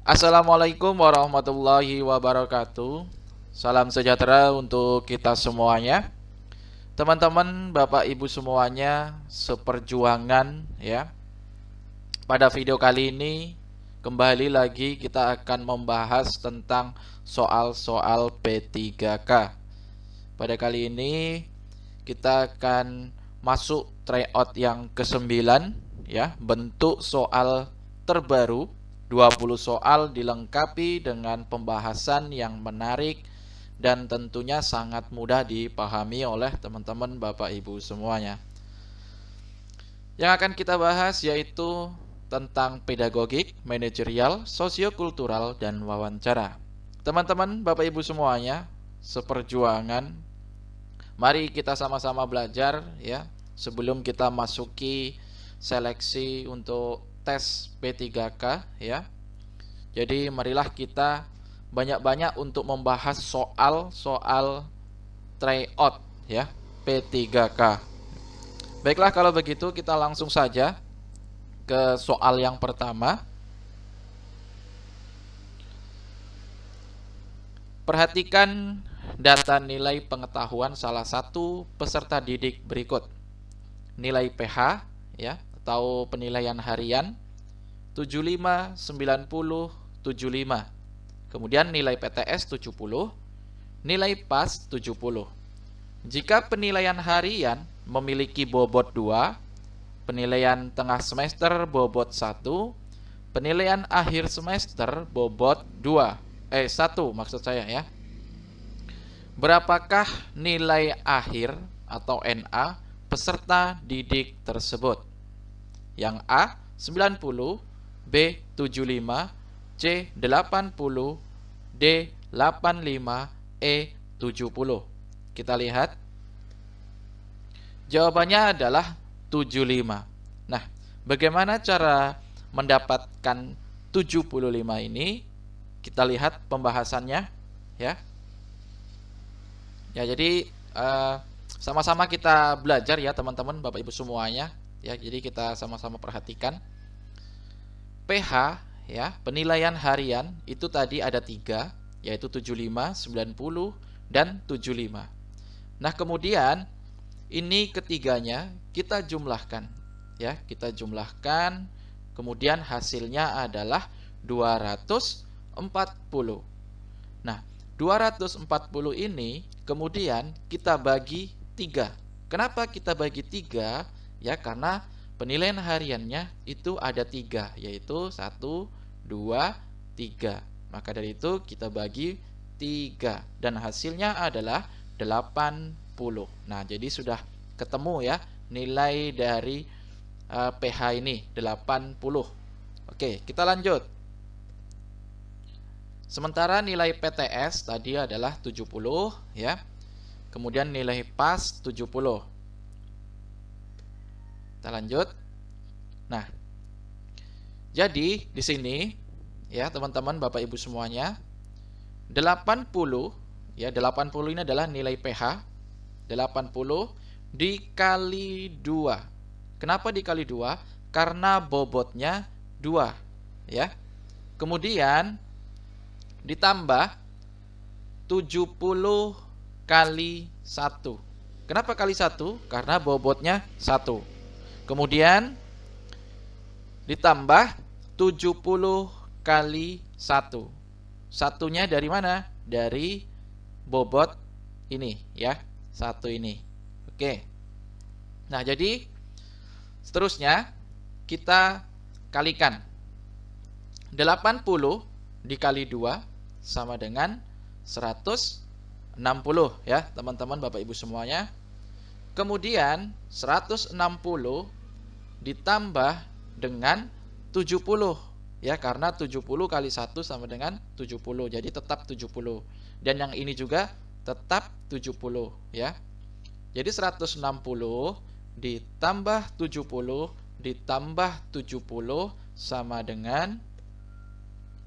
Assalamualaikum warahmatullahi wabarakatuh. Salam sejahtera untuk kita semuanya. Teman-teman, Bapak Ibu semuanya, seperjuangan ya. Pada video kali ini kembali lagi kita akan membahas tentang soal-soal P3K. Pada kali ini kita akan masuk tryout yang ke-9 ya, bentuk soal terbaru 20 soal dilengkapi dengan pembahasan yang menarik dan tentunya sangat mudah dipahami oleh teman-teman Bapak Ibu semuanya. Yang akan kita bahas yaitu tentang pedagogik, manajerial, sosiokultural, dan wawancara. Teman-teman Bapak Ibu semuanya, seperjuangan, mari kita sama-sama belajar ya sebelum kita masuki seleksi untuk tes P3K ya. Jadi marilah kita banyak-banyak untuk membahas soal-soal tryout ya P3K. Baiklah, kalau begitu kita langsung saja ke soal yang pertama. Perhatikan data nilai pengetahuan salah satu peserta didik berikut. Nilai PH ya atau penilaian harian 75, 90, 75. Kemudian nilai PTS 70, nilai PAS 70. Jika penilaian harian memiliki bobot 2, penilaian tengah semester bobot 1, penilaian akhir semester bobot 1 maksud saya ya. Berapakah nilai akhir atau NA peserta didik tersebut? Yang A 90, B 75, C 80, D 85, E 70. Kita lihat. Jawabannya adalah 75. Nah, bagaimana cara mendapatkan 75 ini? Kita lihat pembahasannya ya. Ya, jadi sama-sama kita belajar ya teman-teman, Bapak Ibu semuanya ya. Jadi kita sama-sama perhatikan. PH ya, penilaian harian itu tadi ada 3, yaitu 75, 90 dan 75. Nah, kemudian ini ketiganya kita jumlahkan ya, kita jumlahkan, kemudian hasilnya adalah 240. Nah, 240 ini kemudian kita bagi 3. Kenapa kita bagi 3? Ya, karena penilaian hariannya itu ada 3, yaitu 1, 2, 3. Maka dari itu kita bagi 3 dan hasilnya adalah 80. Nah, jadi sudah ketemu ya nilai dari PH ini 80. Oke, kita lanjut. Sementara nilai PTS tadi adalah 70 ya. Kemudian nilai PAS 70. Kita lanjut. Nah, jadi di sini ya teman-teman Bapak Ibu semuanya, 80 ya, 80 ini adalah nilai PH. 80 dikali 2. Kenapa dikali 2? Karena bobotnya 2 ya. Kemudian ditambah 70 kali 1. Kenapa kali 1? Karena bobotnya 1. Kemudian ditambah 70 kali 1. Satunya dari mana? Dari bobot ini ya. 1 ini. Oke. Nah, jadi seterusnya kita kalikan. 80 dikali 2 sama dengan 160 ya, teman-teman Bapak Ibu semuanya. Kemudian 160 ditambah dengan 70 ya, karena 70 kali 1 sama dengan 70. Jadi tetap 70. Dan yang ini juga tetap 70 ya. Jadi 160 ditambah 70 ditambah 70 sama dengan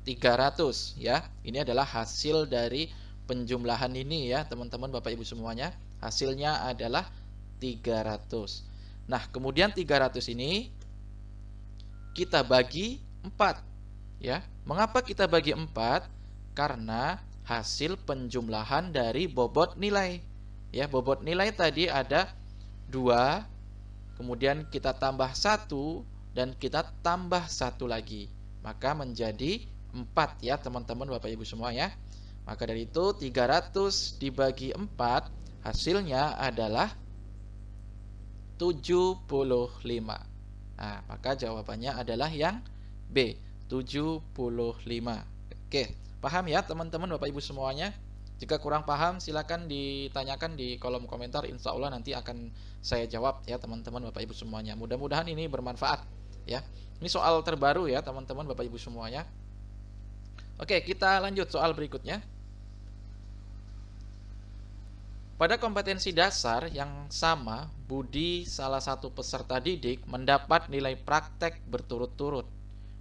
300 ya. Ini adalah hasil dari penjumlahan ini ya, teman-teman Bapak Ibu semuanya. Hasilnya adalah 300. Nah, kemudian 300 ini kita bagi 4 Ya, mengapa kita bagi 4? Karena hasil penjumlahan dari bobot nilai. Ya, bobot nilai tadi ada 2, kemudian kita tambah 1 dan kita tambah 1 lagi. Maka menjadi 4 ya teman-teman Bapak Ibu semua ya. Maka dari itu 300 dibagi 4 hasilnya adalah 75. Nah, maka jawabannya adalah yang B, 75. Oke, paham ya teman-teman Bapak Ibu semuanya? Jika kurang paham silakan ditanyakan di kolom komentar, insya Allah nanti akan saya jawab ya teman-teman Bapak Ibu semuanya. Mudah-mudahan ini bermanfaat ya. Ini soal terbaru ya teman-teman Bapak Ibu semuanya. Oke, kita lanjut soal berikutnya. Pada kompetensi dasar yang sama, Budi, salah satu peserta didik, mendapat nilai praktek berturut-turut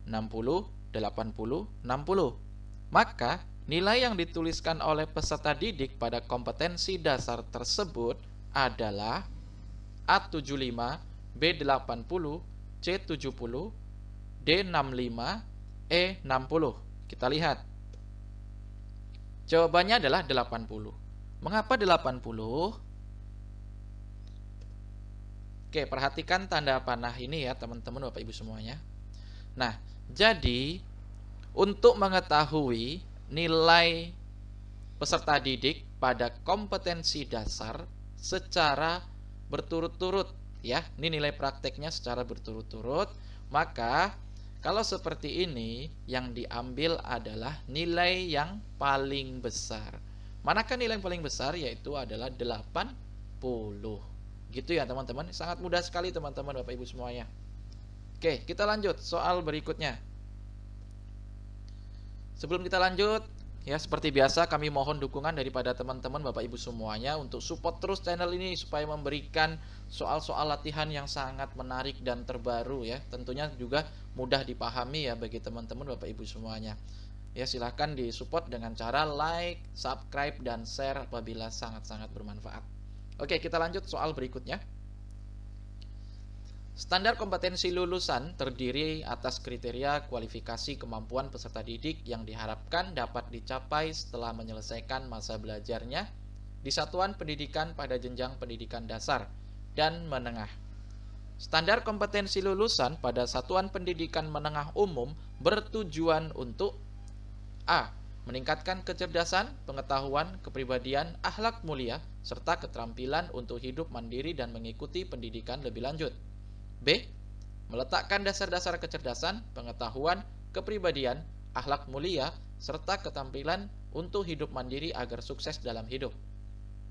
60, 80, 60. Maka, nilai yang dituliskan oleh peserta didik pada kompetensi dasar tersebut adalah A75, B80, C70, D65, E60. Kita lihat. Jawabannya adalah 80. Mengapa 80? Oke, perhatikan tanda panah ini ya teman-teman Bapak Ibu semuanya. Nah, jadi untuk mengetahui nilai peserta didik pada kompetensi dasar secara berturut-turut ya, ini nilai prakteknya secara berturut-turut, maka kalau seperti ini yang diambil adalah nilai yang paling besar. Manakah nilai yang paling besar? Yaitu adalah 80. Gitu ya teman-teman. Sangat mudah sekali teman-teman Bapak Ibu semuanya. Oke, kita lanjut soal berikutnya. Sebelum kita lanjut, ya seperti biasa kami mohon dukungan daripada teman-teman Bapak Ibu semuanya untuk support terus channel ini supaya memberikan soal-soal latihan yang sangat menarik dan terbaru ya. Tentunya juga mudah dipahami ya bagi teman-teman Bapak Ibu semuanya. Ya silahkan disupport dengan cara like, subscribe, dan share apabila sangat-sangat bermanfaat. Oke, kita lanjut soal berikutnya. Standar kompetensi lulusan terdiri atas kriteria kualifikasi kemampuan peserta didik yang diharapkan dapat dicapai setelah menyelesaikan masa belajarnya di satuan pendidikan pada jenjang pendidikan dasar dan menengah. Standar kompetensi lulusan pada satuan pendidikan menengah umum bertujuan untuk A. Meningkatkan kecerdasan, pengetahuan, kepribadian, akhlak mulia, serta keterampilan untuk hidup mandiri dan mengikuti pendidikan lebih lanjut. B. Meletakkan dasar-dasar kecerdasan, pengetahuan, kepribadian, akhlak mulia, serta keterampilan untuk hidup mandiri agar sukses dalam hidup.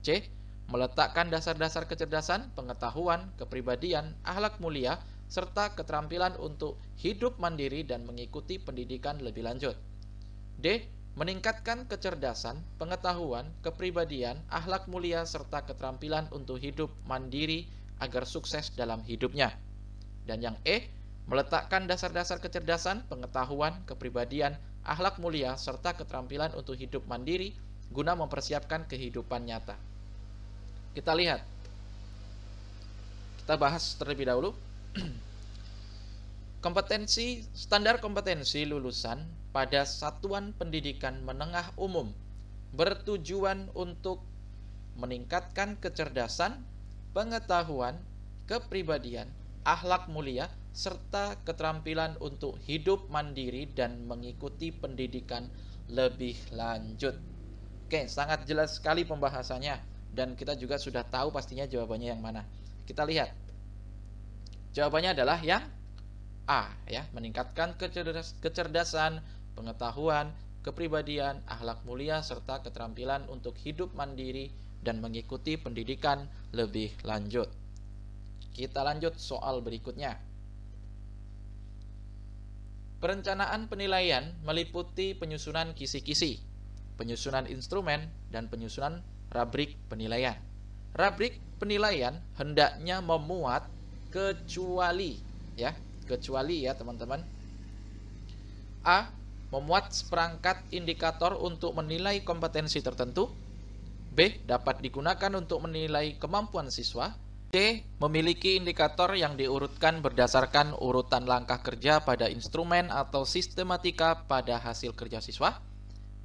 C. Meletakkan dasar-dasar kecerdasan, pengetahuan, kepribadian, akhlak mulia, serta keterampilan untuk hidup mandiri dan mengikuti pendidikan lebih lanjut. D. Meningkatkan kecerdasan, pengetahuan, kepribadian, akhlak mulia, serta keterampilan untuk hidup mandiri agar sukses dalam hidupnya. Dan yang E. Meletakkan dasar-dasar kecerdasan, pengetahuan, kepribadian, akhlak mulia, serta keterampilan untuk hidup mandiri guna mempersiapkan kehidupan nyata. Kita lihat. Kita bahas terlebih dahulu. Standar kompetensi lulusan pada satuan pendidikan menengah umum bertujuan untuk meningkatkan kecerdasan, pengetahuan, kepribadian, akhlak mulia, serta keterampilan untuk hidup mandiri dan mengikuti pendidikan lebih lanjut. Oke, sangat jelas sekali pembahasannya dan kita juga sudah tahu pastinya jawabannya yang mana. Kita lihat. Jawabannya adalah yang A ya, meningkatkan kecerdasan, pengetahuan, kepribadian, akhlak mulia, serta keterampilan untuk hidup mandiri dan mengikuti pendidikan lebih lanjut. Kita lanjut soal berikutnya. Perencanaan penilaian meliputi penyusunan kisi-kisi, penyusunan instrumen, dan penyusunan rubrik penilaian. Rubrik penilaian hendaknya memuat kecuali ya teman-teman. A. Memuat seperangkat indikator untuk menilai kompetensi tertentu. B. Dapat digunakan untuk menilai kemampuan siswa. C. Memiliki indikator yang diurutkan berdasarkan urutan langkah kerja pada instrumen atau sistematika pada hasil kerja siswa.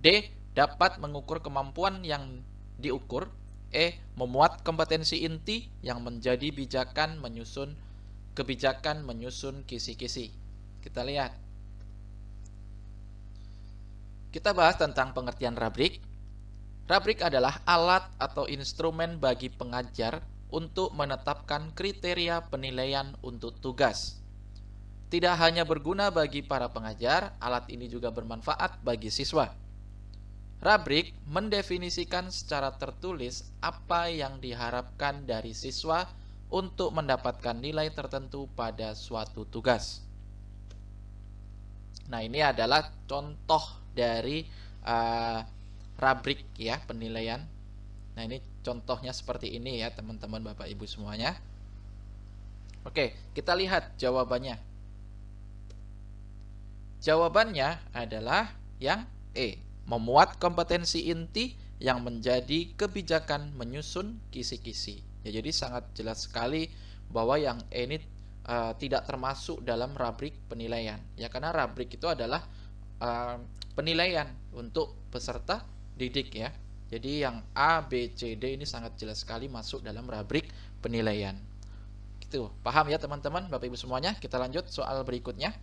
D. Dapat mengukur kemampuan yang diukur. E. Memuat kompetensi inti yang menjadi kebijakan menyusun kisi-kisi. Kita lihat. Kita bahas tentang pengertian rubrik. Rubrik adalah alat atau instrumen bagi pengajar untuk menetapkan kriteria penilaian untuk tugas. Tidak hanya berguna bagi para pengajar, alat ini juga bermanfaat bagi siswa. Rubrik mendefinisikan secara tertulis apa yang diharapkan dari siswa untuk mendapatkan nilai tertentu pada suatu tugas. Nah, ini adalah contoh dari rubrik ya, penilaian. Nah, ini contohnya seperti ini ya, teman-teman Bapak Ibu semuanya. Oke, kita lihat jawabannya. Jawabannya adalah yang E, memuat kompetensi inti yang menjadi kebijakan menyusun kisi-kisi. Ya, jadi sangat jelas sekali bahwa yang E ini tidak termasuk dalam rubrik penilaian. Ya, karena rubrik itu adalah penilaian untuk peserta didik ya. Jadi yang A, B, C, D ini sangat jelas sekali masuk dalam rubrik penilaian. Gitu. Paham ya teman-teman, Bapak Ibu semuanya? Kita lanjut soal berikutnya.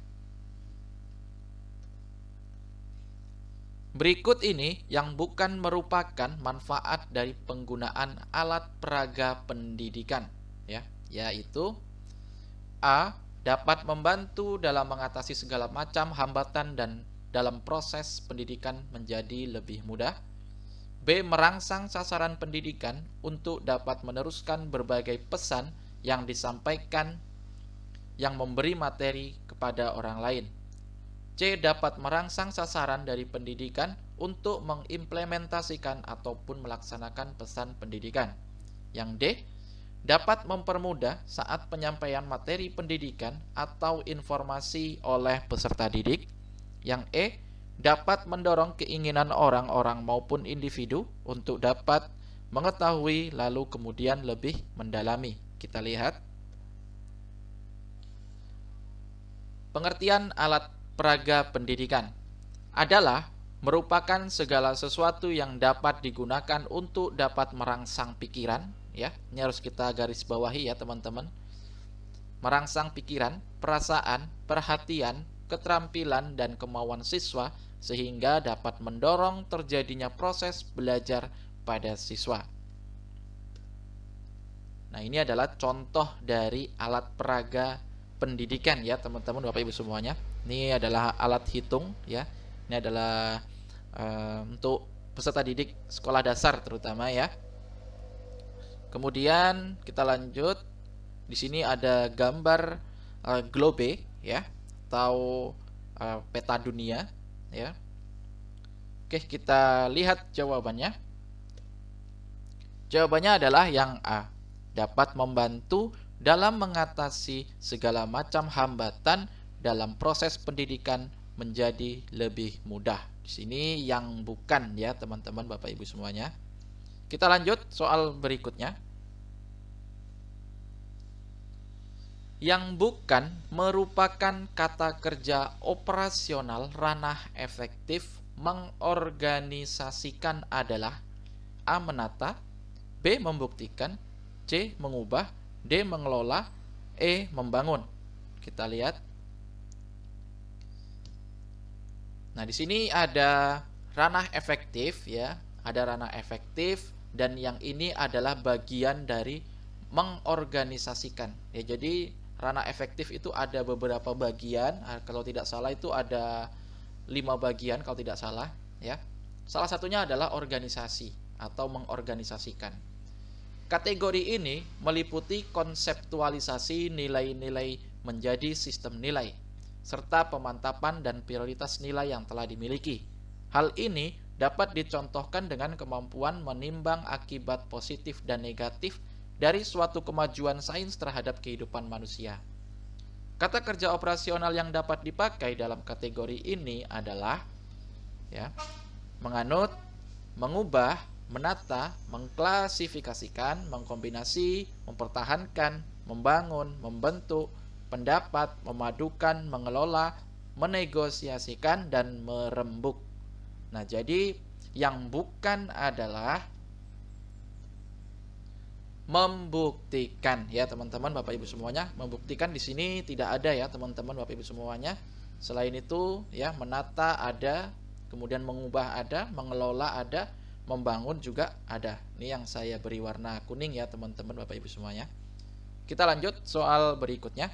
Berikut ini yang bukan merupakan manfaat dari penggunaan alat peraga pendidikan ya, yaitu A. Dapat membantu dalam mengatasi segala macam hambatan dan dalam proses pendidikan menjadi lebih mudah. B. Merangsang sasaran pendidikan untuk dapat meneruskan berbagai pesan yang disampaikan yang memberi materi kepada orang lain. C. Dapat merangsang sasaran dari pendidikan untuk mengimplementasikan ataupun melaksanakan pesan pendidikan. Yang D. Dapat mempermudah saat penyampaian materi pendidikan atau informasi oleh peserta didik. Yang E. Dapat mendorong keinginan orang-orang maupun individu untuk dapat mengetahui lalu kemudian lebih mendalami. Kita lihat. Pengertian alat peraga pendidikan adalah merupakan segala sesuatu yang dapat digunakan untuk dapat merangsang pikiran ya. Ini harus kita garis bawahi ya teman-teman. Merangsang pikiran, perasaan, perhatian, keterampilan dan kemauan siswa sehingga dapat mendorong terjadinya proses belajar pada siswa. Nah, ini adalah contoh dari alat peraga pendidikan ya teman-teman Bapak Ibu semuanya. Ini adalah alat hitung ya. Ini adalah untuk peserta didik sekolah dasar terutama ya. Kemudian kita lanjut. Di sini ada gambar globe ya, atau peta dunia ya. Oke, kita lihat jawabannya. Jawabannya adalah yang A. Dapat membantu dalam mengatasi segala macam hambatan dalam proses pendidikan menjadi lebih mudah. Di sini yang bukan ya teman-teman Bapak Ibu semuanya. Kita lanjut soal berikutnya. Yang bukan merupakan kata kerja operasional ranah efektif mengorganisasikan adalah A. Menata, B. Membuktikan, C. Mengubah, D. Mengelola, E. Membangun. Kita lihat. Nah, di sini ada ranah efektif ya, ada ranah efektif dan yang ini adalah bagian dari mengorganisasikan. Ya, jadi ranah efektif itu ada beberapa bagian, kalau tidak salah itu ada 5 bagian kalau tidak salah ya. Salah satunya adalah organisasi atau mengorganisasikan. Kategori ini meliputi konseptualisasi nilai-nilai menjadi sistem nilai serta pemantapan dan prioritas nilai yang telah dimiliki. Hal ini dapat dicontohkan dengan kemampuan menimbang akibat positif dan negatif dari suatu kemajuan sains terhadap kehidupan manusia. Kata kerja operasional yang dapat dipakai dalam kategori ini adalah ya, menganut, mengubah, menata, mengklasifikasikan, mengkombinasi, mempertahankan, membangun, membentuk, pendapat, memadukan, mengelola, menegosiasikan, dan merembuk. Nah, jadi yang bukan adalah membuktikan ya teman-teman Bapak Ibu semuanya. Membuktikan di sini tidak ada ya teman-teman Bapak Ibu semuanya. Selain itu ya menata ada, kemudian mengubah ada, mengelola ada, membangun juga ada. Ini yang saya beri warna kuning ya teman-teman Bapak Ibu semuanya. Kita lanjut soal berikutnya.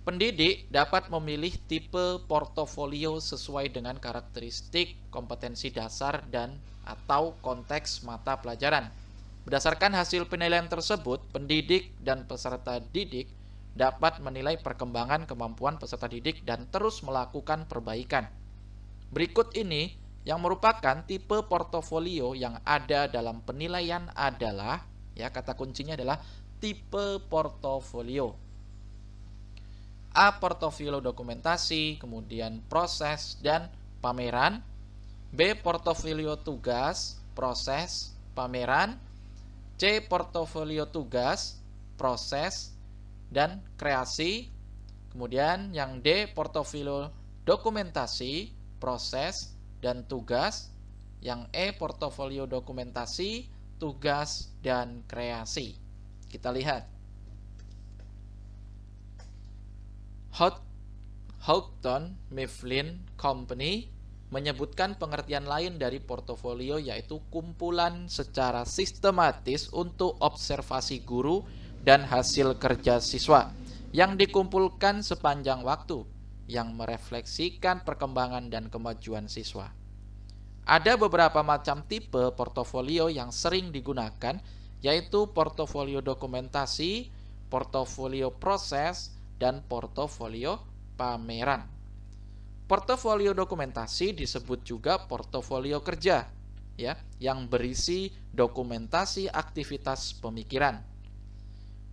Pendidik dapat memilih tipe portofolio sesuai dengan karakteristik, kompetensi dasar, dan atau konteks mata pelajaran. Berdasarkan hasil penilaian tersebut, pendidik dan peserta didik dapat menilai perkembangan kemampuan peserta didik dan terus melakukan perbaikan. Berikut ini yang merupakan tipe portofolio yang ada dalam penilaian adalah, ya kata kuncinya adalah tipe portofolio. A. Portofolio dokumentasi, kemudian proses dan pameran. B. Portofolio tugas, proses, pameran. C. Portofolio tugas, proses, dan kreasi. Kemudian yang D. Portofolio dokumentasi, proses, dan tugas. Yang E. Portofolio dokumentasi, tugas, dan kreasi. Kita lihat. Houghton Mifflin Company menyebutkan pengertian lain dari portofolio, yaitu kumpulan secara sistematis untuk observasi guru dan hasil kerja siswa yang dikumpulkan sepanjang waktu, yang merefleksikan perkembangan dan kemajuan siswa. Ada beberapa macam tipe portofolio yang sering digunakan, yaitu portofolio dokumentasi, portofolio proses, dan portofolio pameran. Portofolio dokumentasi disebut juga portofolio kerja, ya, yang berisi dokumentasi aktivitas pemikiran.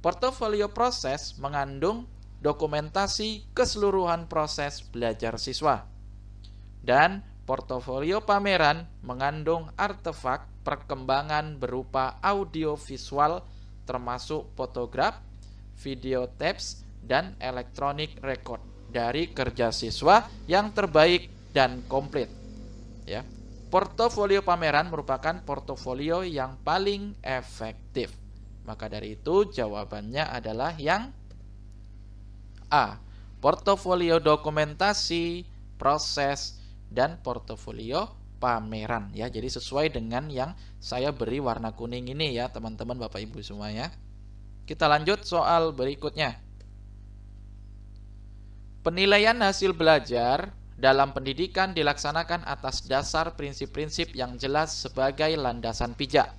Portofolio proses mengandung dokumentasi keseluruhan proses belajar siswa. Dan portofolio pameran mengandung artefak perkembangan berupa audio visual termasuk fotograf, video tapes, dan electronic record dari kerja siswa yang terbaik dan komplit. Ya. Portofolio pameran merupakan portofolio yang paling efektif. Maka dari itu jawabannya adalah yang A. Portofolio dokumentasi, proses, dan portofolio pameran ya. Jadi sesuai dengan yang saya beri warna kuning ini ya, teman-teman Bapak Ibu semuanya. Kita lanjut soal berikutnya. Penilaian hasil belajar dalam pendidikan dilaksanakan atas dasar prinsip-prinsip yang jelas sebagai landasan pijak.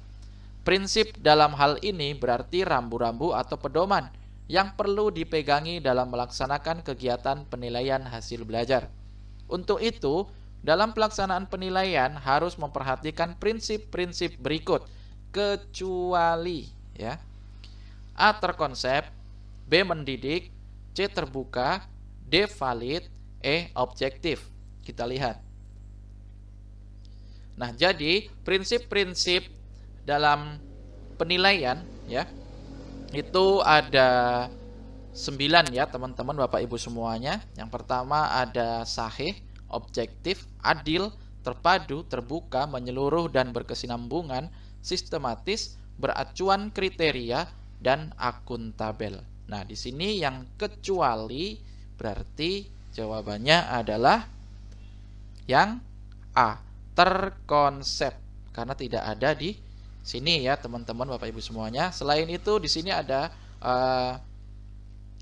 Prinsip dalam hal ini berarti rambu-rambu atau pedoman yang perlu dipegangi dalam melaksanakan kegiatan penilaian hasil belajar. Untuk itu, dalam pelaksanaan penilaian harus memperhatikan prinsip-prinsip berikut, kecuali ya. A. Terkonsep, B. Mendidik, C. Terbuka, D. Valid, E. Objektif. Kita lihat. Nah, jadi prinsip-prinsip dalam penilaian ya, itu ada 9 ya teman-teman Bapak Ibu semuanya. Yang pertama ada sahih, objektif, adil, terpadu, terbuka, menyeluruh dan berkesinambungan, sistematis, beracuan kriteria, dan akuntabel. Nah, di sini yang kecuali berarti jawabannya adalah yang A, terkonsep, karena tidak ada di sini ya teman-teman Bapak Ibu semuanya. Selain itu di sini ada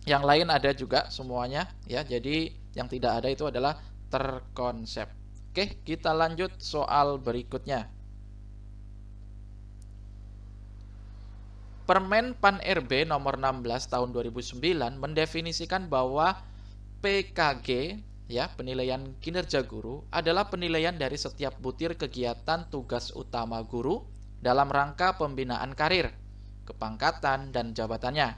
yang lain ada juga semuanya ya. Jadi yang tidak ada itu adalah terkonsep. Oke, kita lanjut soal berikutnya. Permen Pan RB nomor 16 tahun 2009 mendefinisikan bahwa PKG ya, penilaian kinerja guru adalah penilaian dari setiap butir kegiatan tugas utama guru dalam rangka pembinaan karir, kepangkatan, dan jabatannya.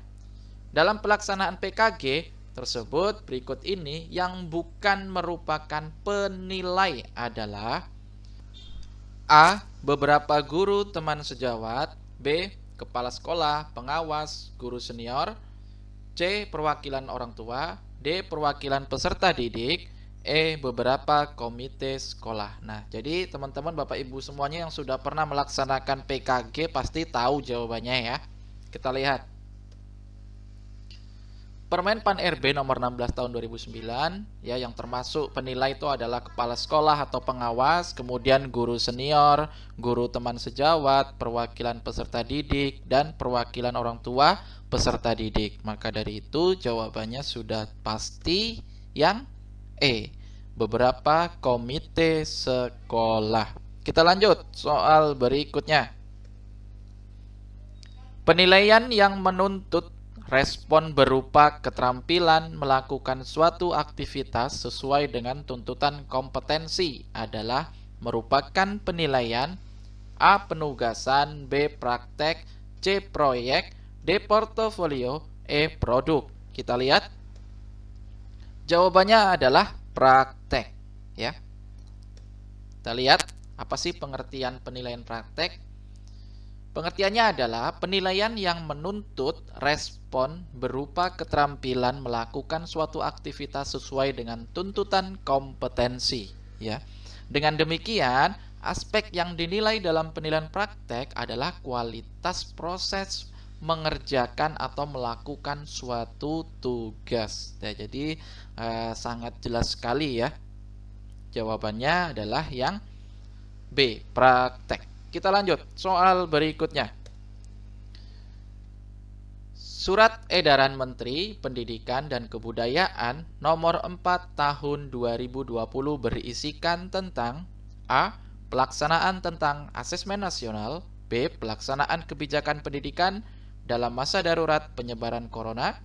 Dalam pelaksanaan PKG tersebut berikut ini yang bukan merupakan penilai adalah A. Beberapa guru teman sejawat. B. Kepala sekolah, pengawas, guru senior. C. Perwakilan orang tua. D. Perwakilan peserta didik. E. Beberapa komite sekolah. Nah, jadi teman-teman Bapak Ibu semuanya yang sudah pernah melaksanakan PKG pasti tahu jawabannya ya. Kita lihat. Permen Pan RB nomor 16 tahun 2009 ya, yang termasuk penilai itu adalah kepala sekolah atau pengawas, kemudian guru senior, guru teman sejawat, perwakilan peserta didik, dan perwakilan orang tua peserta didik. Maka dari itu jawabannya sudah pasti yang E, beberapa komite sekolah. Kita lanjut soal berikutnya. Penilaian yang menuntut respon berupa keterampilan melakukan suatu aktivitas sesuai dengan tuntutan kompetensi adalah merupakan penilaian A. Penugasan, B. Praktek, C. Proyek, D. Portofolio, E. Produk. Kita lihat. Jawabannya adalah praktek ya. Kita lihat apa sih pengertian penilaian praktek? Pengertiannya adalah penilaian yang menuntut respon berupa keterampilan melakukan suatu aktivitas sesuai dengan tuntutan kompetensi ya. Dengan demikian, aspek yang dinilai dalam penilaian praktek adalah kualitas proses mengerjakan atau melakukan suatu tugas. Nah, jadi sangat jelas sekali ya. Jawabannya adalah yang B, praktek. Kita lanjut soal berikutnya. Surat Edaran Menteri Pendidikan dan Kebudayaan nomor 4 tahun 2020 berisikan tentang A. Pelaksanaan tentang asesmen nasional. B. Pelaksanaan kebijakan pendidikan dalam masa darurat penyebaran corona.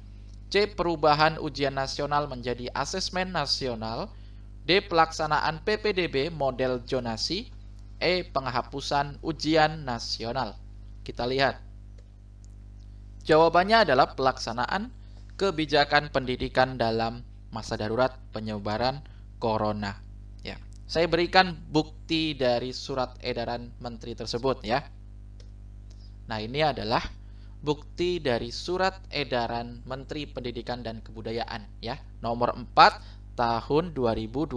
C. Perubahan ujian nasional menjadi asesmen nasional. D. Pelaksanaan PPDB model zonasi. E. Penghapusan ujian nasional. Kita lihat. Jawabannya adalah pelaksanaan kebijakan pendidikan dalam masa darurat penyebaran corona. Ya, saya berikan bukti dari surat edaran menteri tersebut ya. Nah, ini adalah bukti dari surat edaran Menteri Pendidikan dan Kebudayaan ya, nomor 4 tahun 2020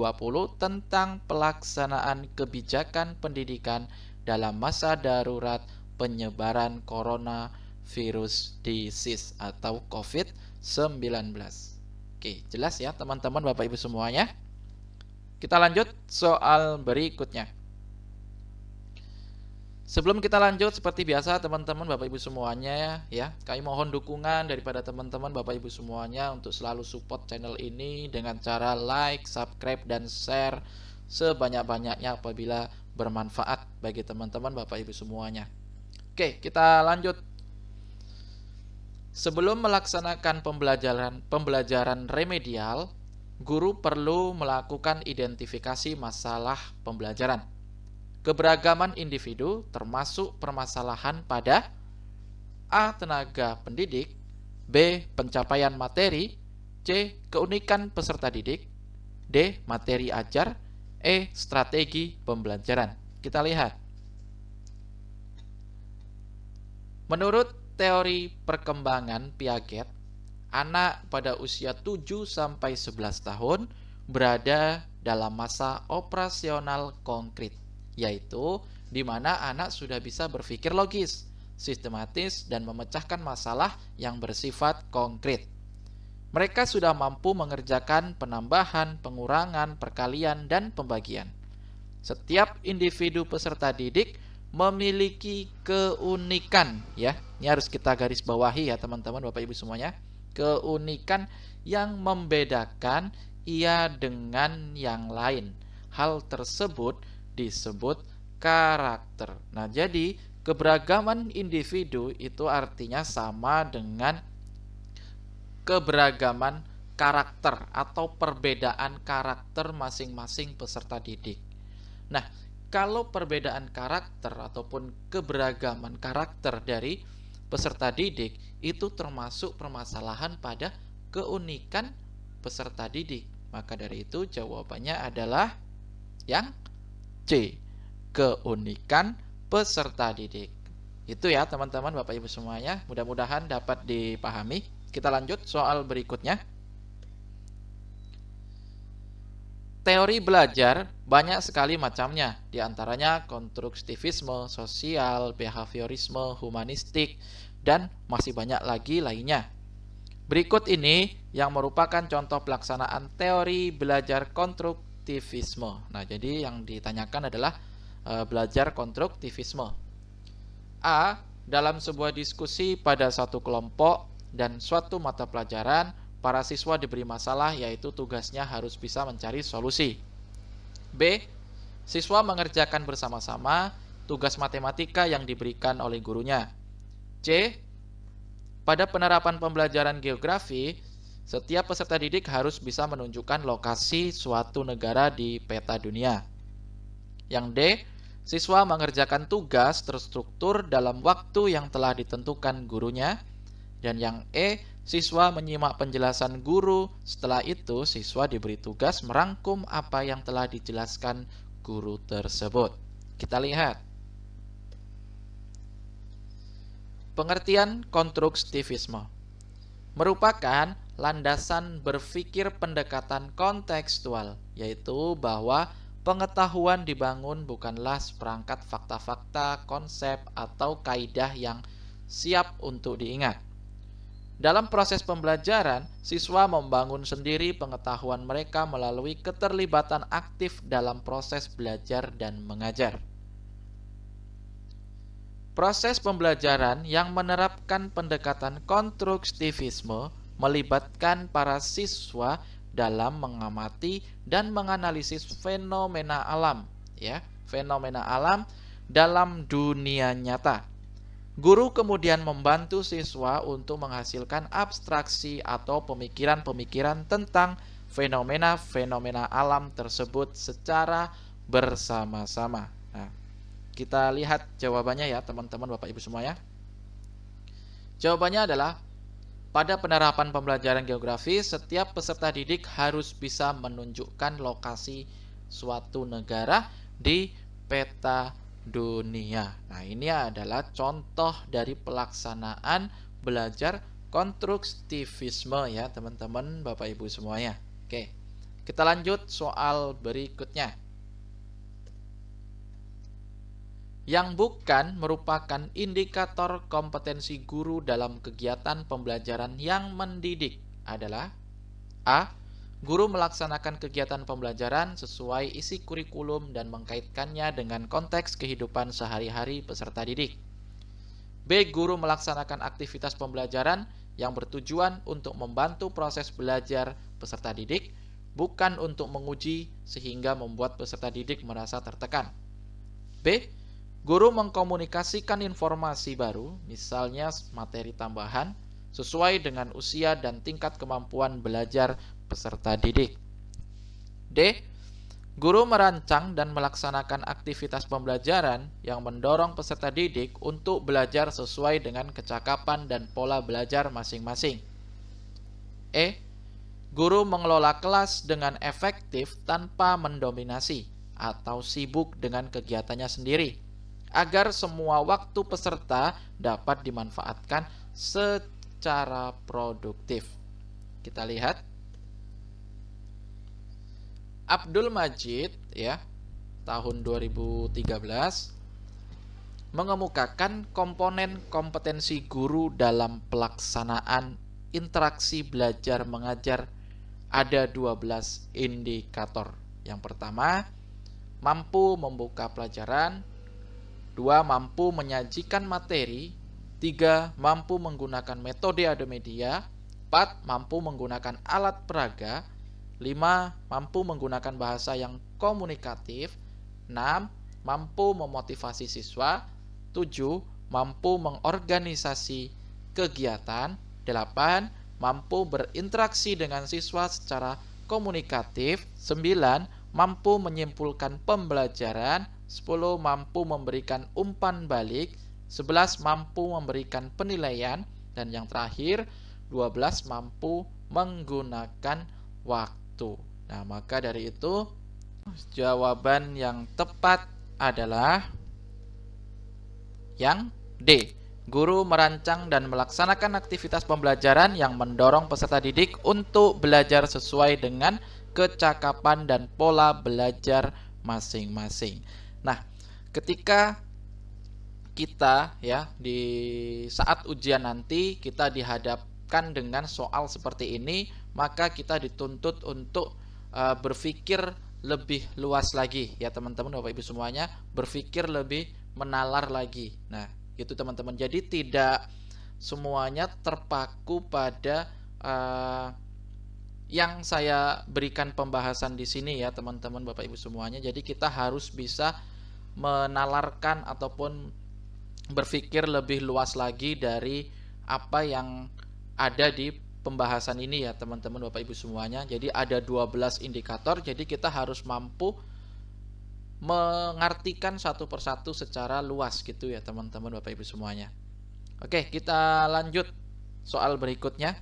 tentang pelaksanaan kebijakan pendidikan dalam masa darurat penyebaran coronavirus disease atau COVID-19. Oke, jelas ya teman-teman Bapak Ibu semuanya. Kita lanjut soal berikutnya. Sebelum kita lanjut, seperti biasa teman-teman Bapak Ibu semuanya ya, kami mohon dukungan daripada teman-teman Bapak Ibu semuanya untuk selalu support channel ini dengan cara like, subscribe, dan share sebanyak-banyaknya apabila bermanfaat bagi teman-teman Bapak Ibu semuanya. Oke, kita lanjut. Sebelum melaksanakan pembelajaran remedial, guru perlu melakukan identifikasi masalah pembelajaran. Keberagaman individu termasuk permasalahan pada A. Tenaga pendidik, B. Pencapaian materi, C. Keunikan peserta didik, D. Materi ajar, E. Strategi pembelajaran. Kita lihat. Menurut teori perkembangan Piaget, anak pada usia 7-11 tahun berada dalam masa operasional konkret, yaitu di mana anak sudah bisa berpikir logis, sistematis, dan memecahkan masalah yang bersifat konkret. Mereka sudah mampu mengerjakan penambahan, pengurangan, perkalian, dan pembagian. Setiap individu peserta didik memiliki keunikan ya. Ini harus kita garis bawahi ya teman-teman Bapak Ibu semuanya. Keunikan yang membedakan ia dengan yang lain. Hal tersebut disebut karakter. Nah, jadi keberagaman individu itu artinya sama dengan keberagaman karakter atau perbedaan karakter masing-masing peserta didik. Nah, kalau perbedaan karakter ataupun keberagaman karakter dari peserta didik itu termasuk permasalahan pada keunikan peserta didik. Maka dari itu jawabannya adalah yang C, keunikan peserta didik. Itu ya teman-teman, Bapak Ibu semuanya, mudah-mudahan dapat dipahami. Kita lanjut soal berikutnya. Teori belajar banyak sekali macamnya, diantaranya konstruktivisme, sosial, behaviorisme, humanistik, dan masih banyak lagi lainnya. Berikut ini yang merupakan contoh pelaksanaan teori belajar konstruktivisme. Nah, jadi yang ditanyakan adalah belajar konstruktivisme. A. Dalam sebuah diskusi pada satu kelompok dan suatu mata pelajaran, para siswa diberi masalah, yaitu tugasnya harus bisa mencari solusi. B. Siswa mengerjakan bersama-sama tugas matematika yang diberikan oleh gurunya. C. Pada penerapan pembelajaran geografi, setiap peserta didik harus bisa menunjukkan lokasi suatu negara di peta dunia. Yang D. Siswa mengerjakan tugas terstruktur dalam waktu yang telah ditentukan gurunya. Dan yang E, siswa menyimak penjelasan guru. Setelah itu, siswa diberi tugas merangkum apa yang telah dijelaskan guru tersebut. Kita lihat. Pengertian konstruktivisme merupakan landasan berpikir pendekatan kontekstual, yaitu bahwa pengetahuan dibangun bukanlah seperangkat fakta-fakta, konsep, atau kaidah yang siap untuk diingat. Dalam proses pembelajaran, siswa membangun sendiri pengetahuan mereka melalui keterlibatan aktif dalam proses belajar dan mengajar. Proses pembelajaran yang menerapkan pendekatan konstruktivisme melibatkan para siswa dalam mengamati dan menganalisis fenomena alam, fenomena alam dalam dunia nyata. Guru kemudian membantu siswa untuk menghasilkan abstraksi atau pemikiran-pemikiran tentang fenomena-fenomena alam tersebut secara bersama-sama. Nah, kita lihat jawabannya ya teman-teman, Bapak Ibu semua ya. Jawabannya adalah pada penerapan pembelajaran geografi, setiap peserta didik harus bisa menunjukkan lokasi suatu negara di peta dunia. Nah, ini adalah contoh dari pelaksanaan belajar konstruktivisme ya teman-teman, Bapak Ibu semuanya. Oke, kita lanjut soal berikutnya. Yang bukan merupakan indikator kompetensi guru dalam kegiatan pembelajaran yang mendidik adalah A. Guru melaksanakan kegiatan pembelajaran sesuai isi kurikulum dan mengkaitkannya dengan konteks kehidupan sehari-hari peserta didik. B. Guru melaksanakan aktivitas pembelajaran yang bertujuan untuk membantu proses belajar peserta didik, bukan untuk menguji sehingga membuat peserta didik merasa tertekan. B. Guru mengkomunikasikan informasi baru, misalnya materi tambahan, sesuai dengan usia dan tingkat kemampuan belajar peserta didik. D. Guru merancang dan melaksanakan aktivitas pembelajaran yang mendorong peserta didik untuk belajar sesuai dengan kecakapan dan pola belajar masing-masing. E. Guru mengelola kelas dengan efektif tanpa mendominasi atau sibuk dengan kegiatannya sendiri, agar semua waktu peserta dapat dimanfaatkan secara produktif. Kita lihat. Abdul Majid tahun 2013 mengemukakan komponen kompetensi guru dalam pelaksanaan interaksi belajar mengajar. Ada 12 indikator. Yang pertama, mampu membuka pelajaran. 2. Mampu menyajikan materi. 3. Mampu menggunakan metode ada media. 4. Mampu menggunakan alat peraga. 5. Mampu menggunakan bahasa yang komunikatif. 6. Mampu memotivasi siswa. 7. Mampu mengorganisasi kegiatan. 8. Mampu berinteraksi dengan siswa secara komunikatif. 9. Mampu menyimpulkan pembelajaran. 10. Mampu memberikan umpan balik. 11. Mampu memberikan penilaian. Dan yang terakhir 12. Mampu menggunakan waktu. Nah, maka dari itu jawaban yang tepat adalah yang D. Guru merancang dan melaksanakan aktivitas pembelajaran yang mendorong peserta didik untuk belajar sesuai dengan kecakapan dan pola belajar masing-masing. Nah, ketika kita ya di saat ujian nanti kita dihadapkan dengan soal seperti ini, maka kita dituntut untuk berpikir lebih luas lagi ya teman-teman, Bapak Ibu semuanya, berpikir lebih menalar lagi. Nah, gitu teman-teman. Jadi tidak semuanya terpaku pada yang saya berikan pembahasan di sini ya teman-teman, Bapak Ibu semuanya. Jadi kita harus bisa menalarkan ataupun berpikir lebih luas lagi dari apa yang ada di pembahasan ini ya teman-teman, Bapak Ibu semuanya. Jadi ada 12 indikator, jadi kita harus mampu mengartikan satu persatu secara luas gitu ya teman-teman, Bapak Ibu semuanya. Oke, kita lanjut soal berikutnya.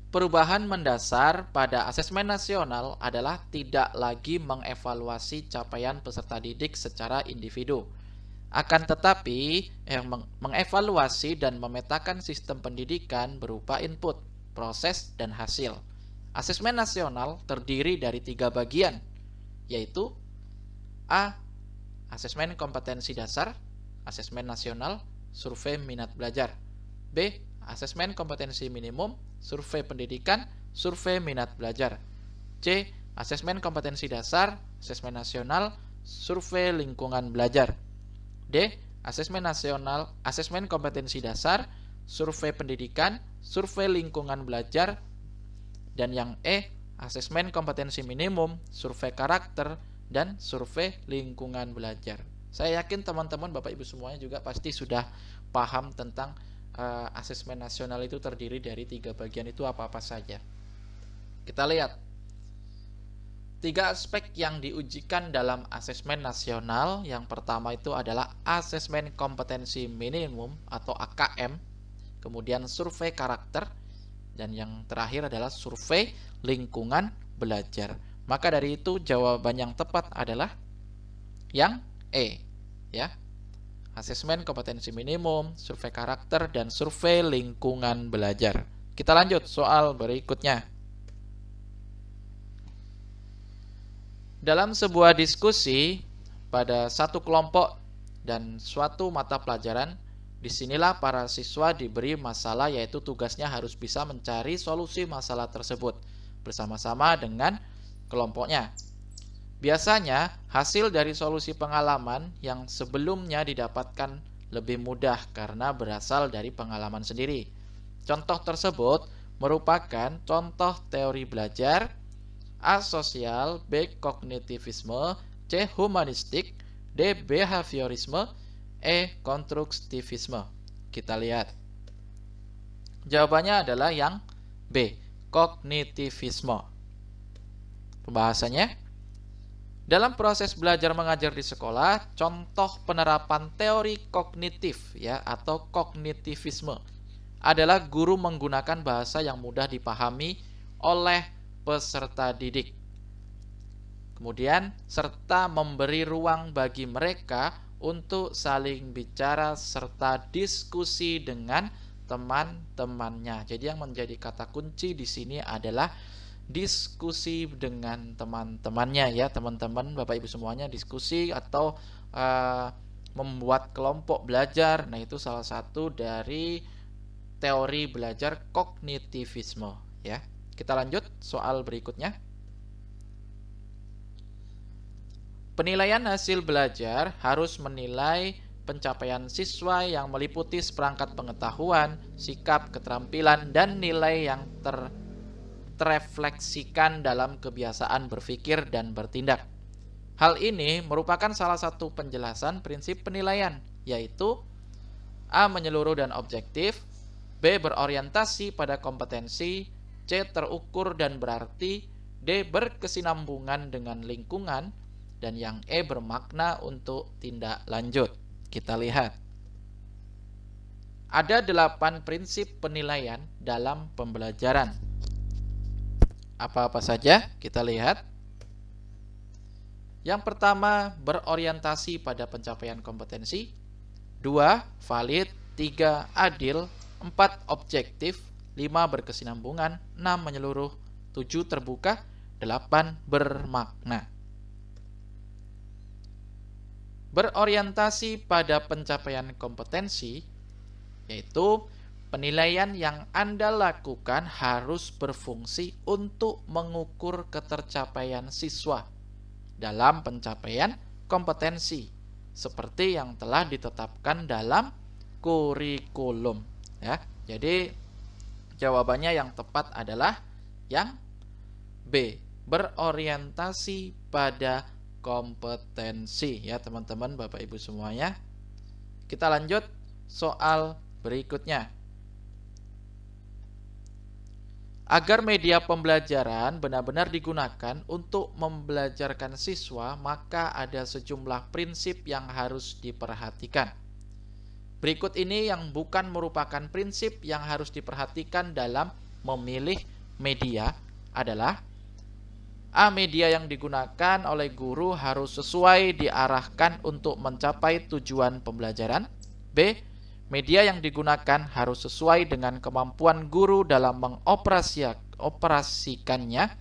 Perubahan mendasar pada asesmen nasional adalah tidak lagi mengevaluasi capaian peserta didik secara individu. Akan tetapi, mengevaluasi dan memetakan sistem pendidikan berupa input, proses, dan hasil. Asesmen nasional terdiri dari 3 bagian, yaitu A. Asesmen kompetensi dasar, asesmen nasional, survei minat belajar. B. Asesmen kompetensi minimum, survei pendidikan, survei minat belajar. C. Asesmen kompetensi dasar, asesmen nasional, survei lingkungan belajar. D. Asesmen nasional, asesmen kompetensi dasar, survei pendidikan, survei lingkungan belajar. Dan yang E, asesmen kompetensi minimum, survei karakter, dan survei lingkungan belajar. Saya yakin teman-teman, Bapak Ibu semuanya juga pasti sudah paham tentang asesmen nasional itu terdiri dari 3 bagian itu apa-apa saja. Kita lihat 3 aspek yang diujikan dalam asesmen nasional. Yang pertama itu adalah asesmen kompetensi minimum atau AKM, kemudian survei karakter, dan yang terakhir adalah survei lingkungan belajar. Maka dari itu jawaban yang tepat adalah yang E ya. Asesmen kompetensi minimum, survei karakter, dan survei lingkungan belajar. Kita lanjut soal berikutnya. Dalam sebuah diskusi pada satu kelompok dan suatu mata pelajaran, disinilah para siswa diberi masalah, yaitu tugasnya harus bisa mencari solusi masalah tersebut bersama-sama dengan kelompoknya. Biasanya hasil dari solusi pengalaman yang sebelumnya didapatkan lebih mudah karena berasal dari pengalaman sendiri. Contoh tersebut merupakan contoh teori belajar, A. Sosial, B. Kognitivisme, C. Humanistik, D. Behaviorisme, E. Konstruktivisme. Kita lihat. Jawabannya adalah yang B. Kognitivisme. Pembahasannya, dalam proses belajar mengajar di sekolah, contoh penerapan teori kognitif ya atau kognitivisme adalah guru menggunakan bahasa yang mudah dipahami oleh peserta didik. Kemudian serta memberi ruang bagi mereka untuk saling bicara serta diskusi dengan teman-temannya. Jadi yang menjadi kata kunci di sini adalah diskusi dengan teman-temannya ya teman-teman, Bapak Ibu semuanya, diskusi atau membuat kelompok belajar. Nah, itu salah satu dari teori belajar kognitivisme ya. Kita lanjut soal berikutnya. Penilaian hasil belajar harus menilai pencapaian siswa yang meliputi seperangkat pengetahuan, sikap, keterampilan, dan nilai yang terefleksikan dalam kebiasaan berpikir dan bertindak. Hal ini merupakan salah satu penjelasan prinsip penilaian, yaitu A. menyeluruh dan objektif, B. berorientasi pada kompetensi, C. terukur dan berarti, D. berkesinambungan dengan lingkungan, dan yang E. bermakna untuk tindak lanjut. Kita lihat. Ada 8 prinsip penilaian dalam pembelajaran. Apa-apa saja? Kita lihat. Yang pertama, berorientasi pada pencapaian kompetensi. 2, valid. 3, adil. 4, objektif. 5, berkesinambungan. 6, menyeluruh. 7, terbuka. 8, bermakna. Berorientasi pada pencapaian kompetensi, yaitu penilaian yang Anda lakukan harus berfungsi untuk mengukur ketercapaian siswa dalam pencapaian kompetensi seperti yang telah ditetapkan dalam kurikulum, ya. Jadi jawabannya yang tepat adalah yang B, berorientasi pada kompetensi, ya teman-teman, Bapak Ibu semuanya. Kita lanjut soal berikutnya. Agar media pembelajaran benar-benar digunakan untuk membelajarkan siswa, maka ada sejumlah prinsip yang harus diperhatikan. Berikut ini yang bukan merupakan prinsip yang harus diperhatikan dalam memilih media adalah: A. Media yang digunakan oleh guru harus sesuai diarahkan untuk mencapai tujuan pembelajaran. B. Media yang digunakan harus sesuai dengan kemampuan guru dalam mengoperasikannya.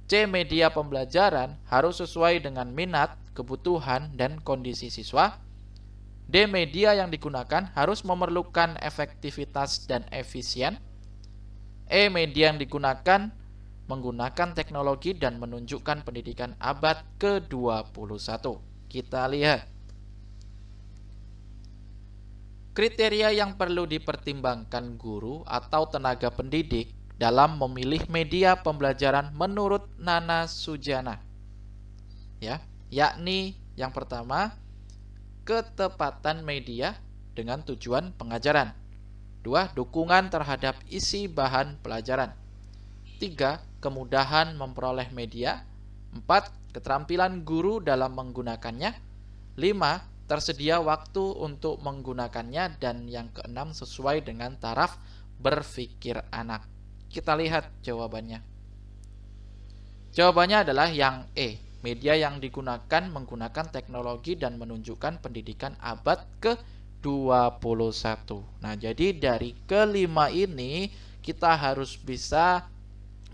C. Media pembelajaran harus sesuai dengan minat, kebutuhan, dan kondisi siswa. D. Media yang digunakan harus memerlukan efektivitas dan efisien. E. Media yang digunakan menggunakan teknologi dan menunjukkan pendidikan abad ke-21. Kita lihat. Kriteria yang perlu dipertimbangkan guru atau tenaga pendidik dalam memilih media pembelajaran menurut Nana Sujana, ya, yakni yang pertama, ketepatan media dengan tujuan pengajaran. 2, dukungan terhadap isi bahan pelajaran. 3, kemudahan memperoleh media. 4, keterampilan guru dalam menggunakannya. 5, tersedia waktu untuk menggunakannya. Dan yang keenam, sesuai dengan taraf berpikir anak. Kita lihat jawabannya. Jawabannya adalah yang E. Media yang digunakan menggunakan teknologi dan menunjukkan pendidikan abad ke-21. Nah, jadi dari kelima ini kita harus bisa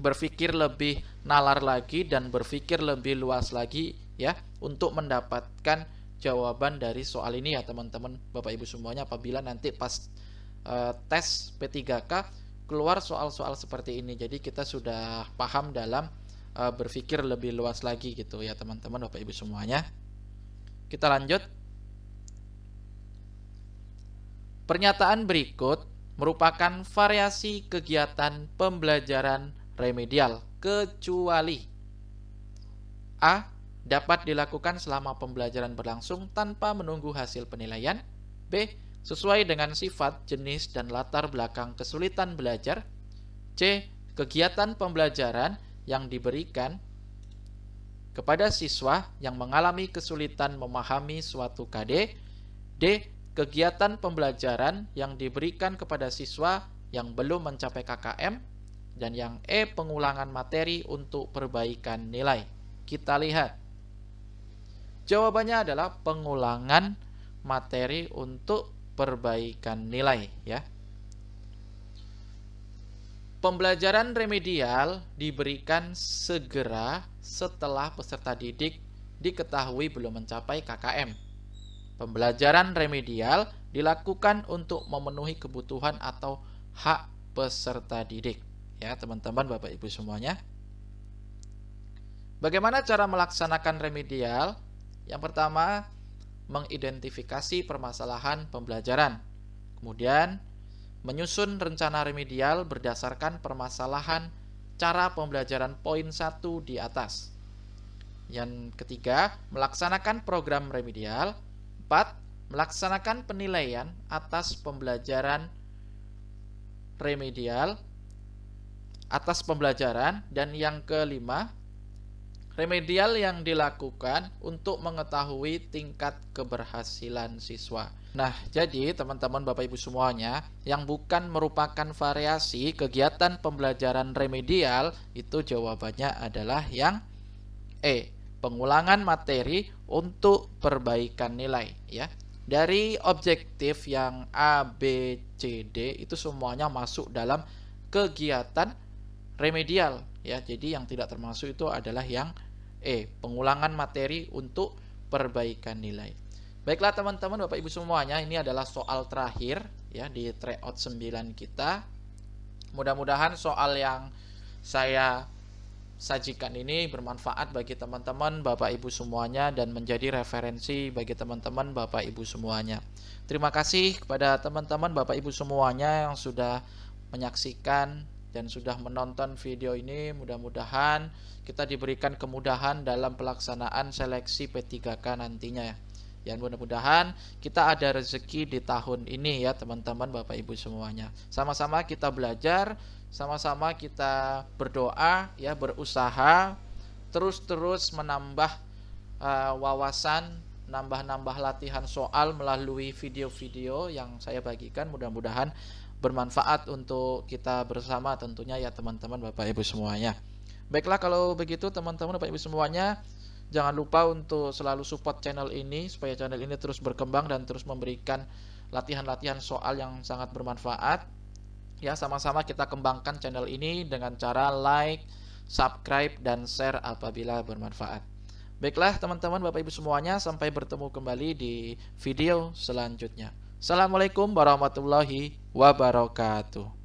berpikir lebih nalar lagi dan berpikir lebih luas lagi, ya, untuk mendapatkan jawaban dari soal ini, ya teman-teman, Bapak Ibu semuanya. Apabila nanti pas tes P3K keluar soal-soal seperti ini, jadi kita sudah paham dalam berpikir lebih luas lagi gitu, ya teman-teman, Bapak Ibu semuanya. Kita lanjut. Pernyataan berikut merupakan variasi kegiatan pembelajaran remedial kecuali: A. Dapat dilakukan selama pembelajaran berlangsung tanpa menunggu hasil penilaian. B. Sesuai dengan sifat, jenis, dan latar belakang kesulitan belajar. C. Kegiatan pembelajaran yang diberikan kepada siswa yang mengalami kesulitan memahami suatu KD. D. Kegiatan pembelajaran yang diberikan kepada siswa yang belum mencapai KKM. Dan yang E, pengulangan materi untuk perbaikan nilai. Kita lihat. Jawabannya adalah pengulangan materi untuk perbaikan nilai, ya. Pembelajaran remedial diberikan segera setelah peserta didik diketahui belum mencapai KKM. Pembelajaran remedial dilakukan untuk memenuhi kebutuhan atau hak peserta didik, ya teman-teman, Bapak Ibu semuanya. Bagaimana cara melaksanakan remedial? Yang pertama, mengidentifikasi permasalahan pembelajaran. Kemudian, menyusun rencana remedial berdasarkan permasalahan cara pembelajaran poin 1 di atas. Yang ketiga, melaksanakan program remedial. 4, melaksanakan penilaian atas pembelajaran remedial atas pembelajaran. Dan yang kelima, remedial yang dilakukan untuk mengetahui tingkat keberhasilan siswa. Nah, jadi teman-teman Bapak Ibu semuanya, yang bukan merupakan variasi kegiatan pembelajaran remedial itu jawabannya adalah yang E, pengulangan materi untuk perbaikan nilai ya. Dari objektif yang A, B, C, D itu semuanya masuk dalam kegiatan remedial ya. Jadi yang tidak termasuk itu adalah yang E, pengulangan materi untuk perbaikan nilai. Baiklah teman-teman, Bapak Ibu semuanya, ini adalah soal terakhir ya di tryout 9 kita. Mudah-mudahan soal yang saya sajikan ini bermanfaat bagi teman-teman Bapak Ibu semuanya dan menjadi referensi bagi teman-teman Bapak Ibu semuanya. Terima kasih kepada teman-teman Bapak Ibu semuanya yang sudah menyaksikan dan sudah menonton video ini. Mudah-mudahan kita diberikan kemudahan dalam pelaksanaan seleksi P3K nantinya ya. Ya, mudah-mudahan kita ada rezeki di tahun ini ya teman-teman Bapak Ibu semuanya. Sama-sama kita belajar, sama-sama kita berdoa ya, berusaha terus-terus menambah wawasan, nambah-nambah latihan soal melalui video-video yang saya bagikan. Mudah-mudahan bermanfaat untuk kita bersama tentunya ya teman-teman Bapak Ibu semuanya. Baiklah, kalau begitu teman-teman Bapak Ibu semuanya, jangan lupa untuk selalu support channel ini supaya channel ini terus berkembang dan terus memberikan latihan-latihan soal yang sangat bermanfaat. Ya, sama-sama kita kembangkan channel ini dengan cara like, subscribe, dan share apabila bermanfaat. Baiklah teman-teman Bapak Ibu semuanya, sampai bertemu kembali di video selanjutnya. Assalamualaikum warahmatullahi wabarakatuh.